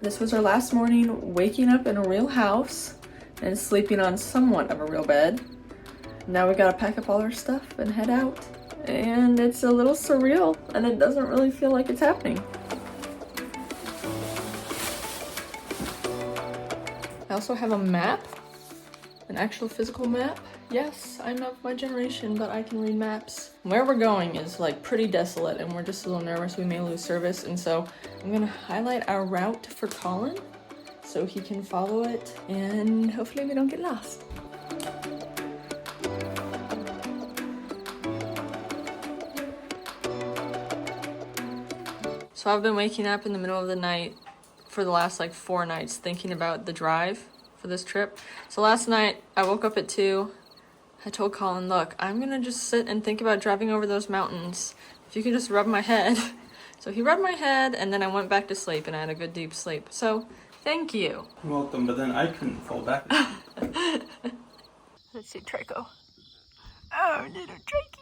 This was our last morning waking up in a real house and sleeping on somewhat of a real bed. Now we gotta pack up all our stuff and head out. And it's a little surreal and it doesn't really feel like it's happening. I also have a map, an actual physical map. Yes, I'm of my generation, but I can read maps. Where we're going is like pretty desolate and we're just a little nervous we may lose service, and so I'm gonna highlight our route for Colin so he can follow it and hopefully we don't get lost. So I've been waking up in the middle of the night for the last like 4 nights thinking about the drive for this trip. So last night I woke up at 2. I told Colin, look, I'm gonna just sit and think about driving over those mountains. If you can just rub my head. So he rubbed my head and then I went back to sleep and I had a good deep sleep. So thank you. You're welcome, but then I couldn't fall back. Let's see, Draco. Oh, little Drakey.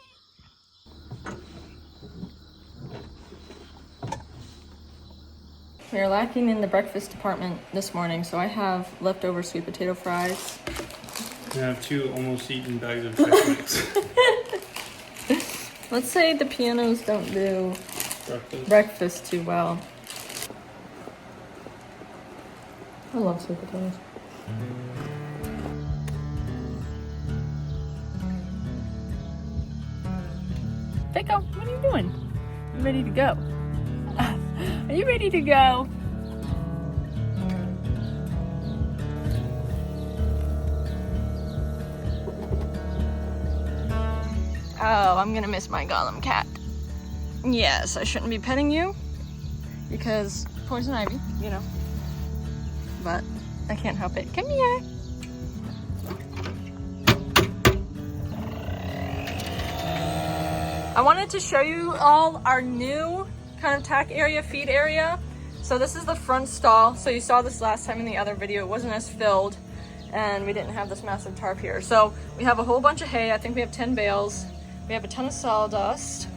We are lacking in the breakfast department this morning, so I have leftover sweet potato fries. I have 2 almost eaten bags of Chex Mix. Let's say the pianos don't do breakfast too well. I love sweet potatoes. Pico, what are you doing? I'm ready to go. Are you ready to go? Oh, I'm gonna miss my Gollum cat. Yes, I shouldn't be petting you because poison ivy, you know. But I can't help it. Come here. I wanted to show you all our new kind of tack area, feed area. So this is the front stall. So you saw this last time in the other video. It wasn't as filled and we didn't have this massive tarp here. So we have a whole bunch of hay. I think we have 10 bales. We have a ton of sawdust,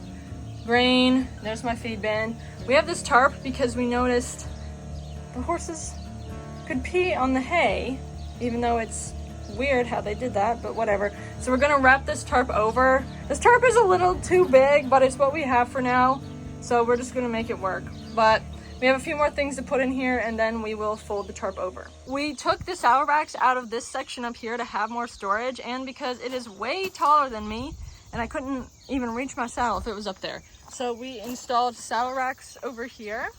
grain. There's my feed bin. We have this tarp because we noticed the horses could pee on the hay, even though it's weird how they did that, but whatever. So we're gonna wrap this tarp over. This tarp is a little too big, but it's what we have for now. So we're just gonna make it work. But we have a few more things to put in here and then we will fold the tarp over. We took the saddle racks out of this section up here to have more storage, and because it is way taller than me and I couldn't even reach my saddle if it was up there. So we installed saddle racks over here.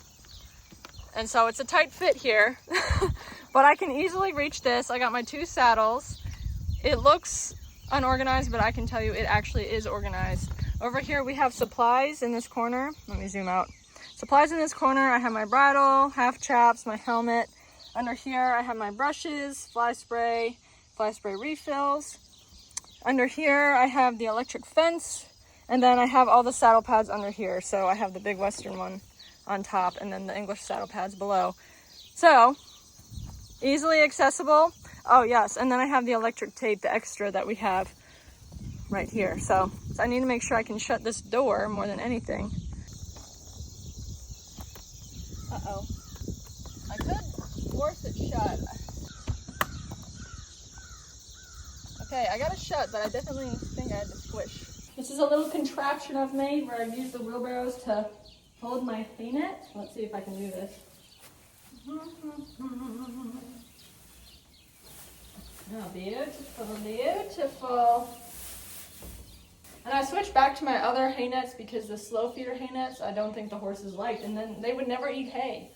And so it's a tight fit here, but I can easily reach this. I got my 2 saddles. It looks unorganized, but I can tell you it actually is organized. Over here we have supplies in this corner. Let me zoom out. Supplies in this corner. I have my bridle, half chaps, my helmet. Under here I have my brushes, fly spray refills. Under here I have the electric fence, and then I have all the saddle pads under here. So I have the big Western one on top and then the English saddle pads below. So easily accessible. Oh yes, and then I have the electric tape, the extra that we have right here. So I need to make sure I can shut this door more than anything. Uh-oh. I could force it shut. Okay, I got it shut, but I definitely think I had to squish. This is a little contraption I've made where I've used the wheelbarrows to hold my hay net. Let's see if I can do this. Oh, beautiful, beautiful. And I switched back to my other hay nets because the slow feeder hay nets I don't think the horses liked, and then they would never eat hay.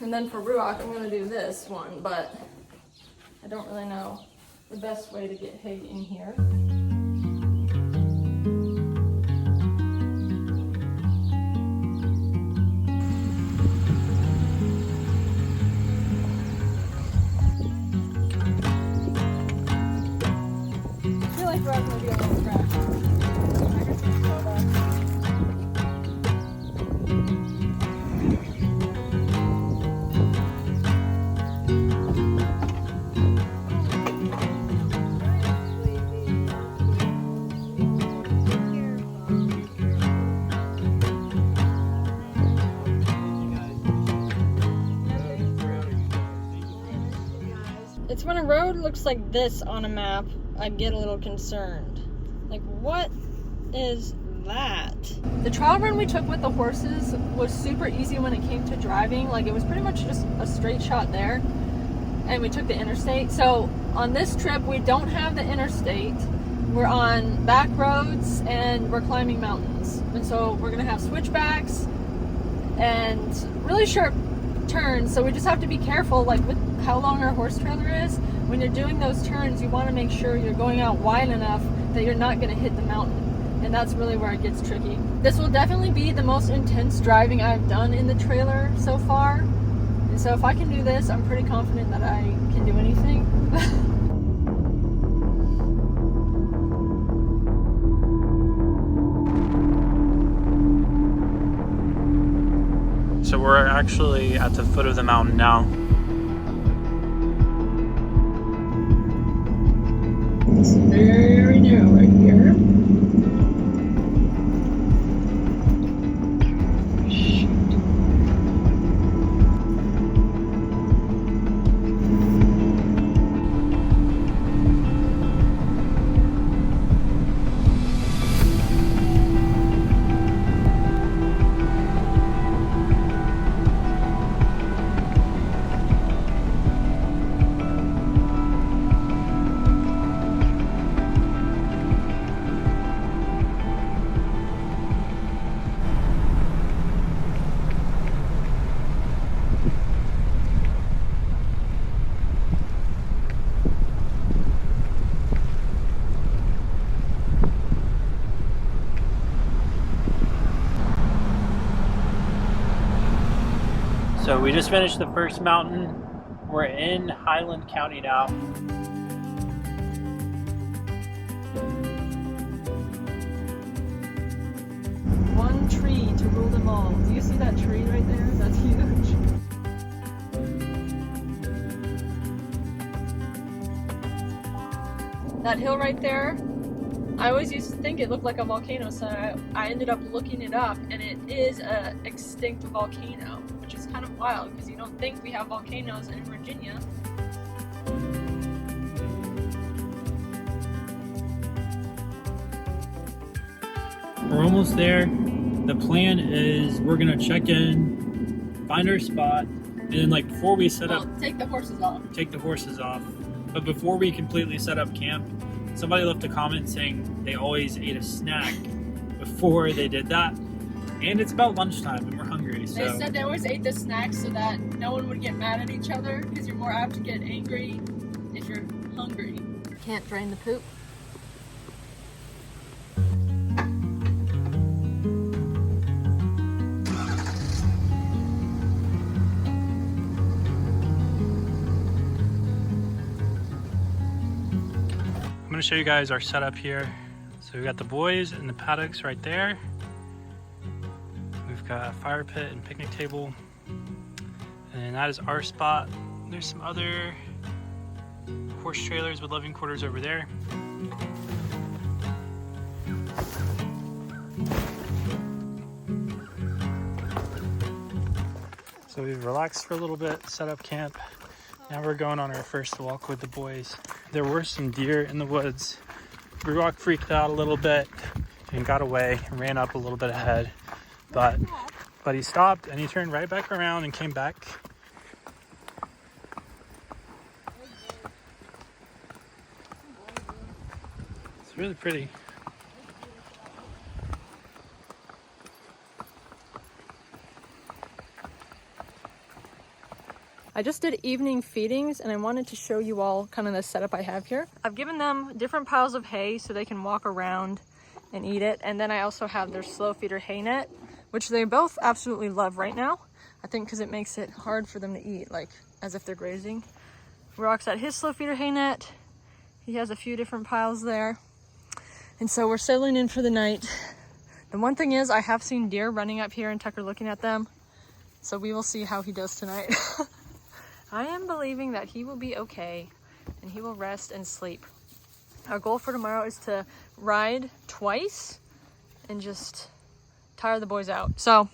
And then for Ruach I'm gonna do this one, but I don't really know the best way to get hay in here. I feel like Ruach's gonna be a little cracked. It's when a road looks like this on a map, I get a little concerned. Like, what is that? The trial run we took with the horses was super easy when it came to driving. Like, it was pretty much just a straight shot there. And we took the interstate. So on this trip, we don't have the interstate. We're on back roads and we're climbing mountains. And so we're gonna have switchbacks and really sharp turns. So we just have to be careful, like with how long our horse trailer is. When you're doing those turns, you wanna make sure you're going out wide enough that you're not gonna hit the mountain. And that's really where it gets tricky. This will definitely be the most intense driving I've done in the trailer so far. And so if I can do this, I'm pretty confident that I can do anything. So we're actually at the foot of the mountain now. It's very narrow right here. So we just finished the first mountain. We're in Highland County now. One tree to rule them all. Do you see that tree right there? That's huge. That hill right there, I always used to think it looked like a volcano, so I ended up looking it up, and it is an extinct volcano, which is kind of wild because you don't think we have volcanoes in Virginia. We're almost there. The plan is we're gonna check in, find our spot, and then like before we set up, take the horses off. Take the horses off. But before we completely set up camp, somebody left a comment saying they always ate a snack before they did that. And it's about lunchtime and we're hungry, so. They said they always ate the snacks so that no one would get mad at each other because you're more apt to get angry if you're hungry. Can't drain the poop. I'm gonna show you guys our setup here. So we've got the boys in the paddocks right there. We've got a fire pit and picnic table. And that is our spot. There's some other horse trailers with living quarters over there. So we've relaxed for a little bit, set up camp. Now we're going on our first walk with the boys. There were some deer in the woods. Rock freaked out a little bit and got away and ran up a little bit ahead. But he stopped and he turned right back around and came back. It's really pretty. I just did evening feedings and I wanted to show you all kind of the setup I have here. I've given them different piles of hay so they can walk around and eat it. And then I also have their slow feeder hay net, which they both absolutely love right now. I think because it makes it hard for them to eat, like as if they're grazing. Rock's at his slow feeder hay net. He has a few different piles there. And so we're settling in for the night. The one thing is I have seen deer running up here and Tucker looking at them. So we will see how he does tonight. I am believing that he will be okay and he will rest and sleep. Our goal for tomorrow is to ride twice and just tire the boys out. So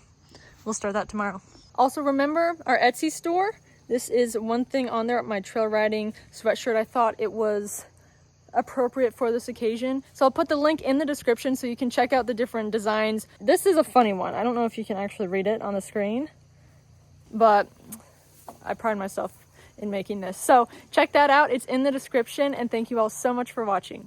we'll start that tomorrow. Also remember our Etsy store. This is one thing on there, my trail riding sweatshirt. I thought it was appropriate for this occasion. So I'll put the link in the description so you can check out the different designs. This is a funny one. I don't know if you can actually read it on the screen, but I pride myself in making this. So check that out. It's in the description, and thank you all so much for watching.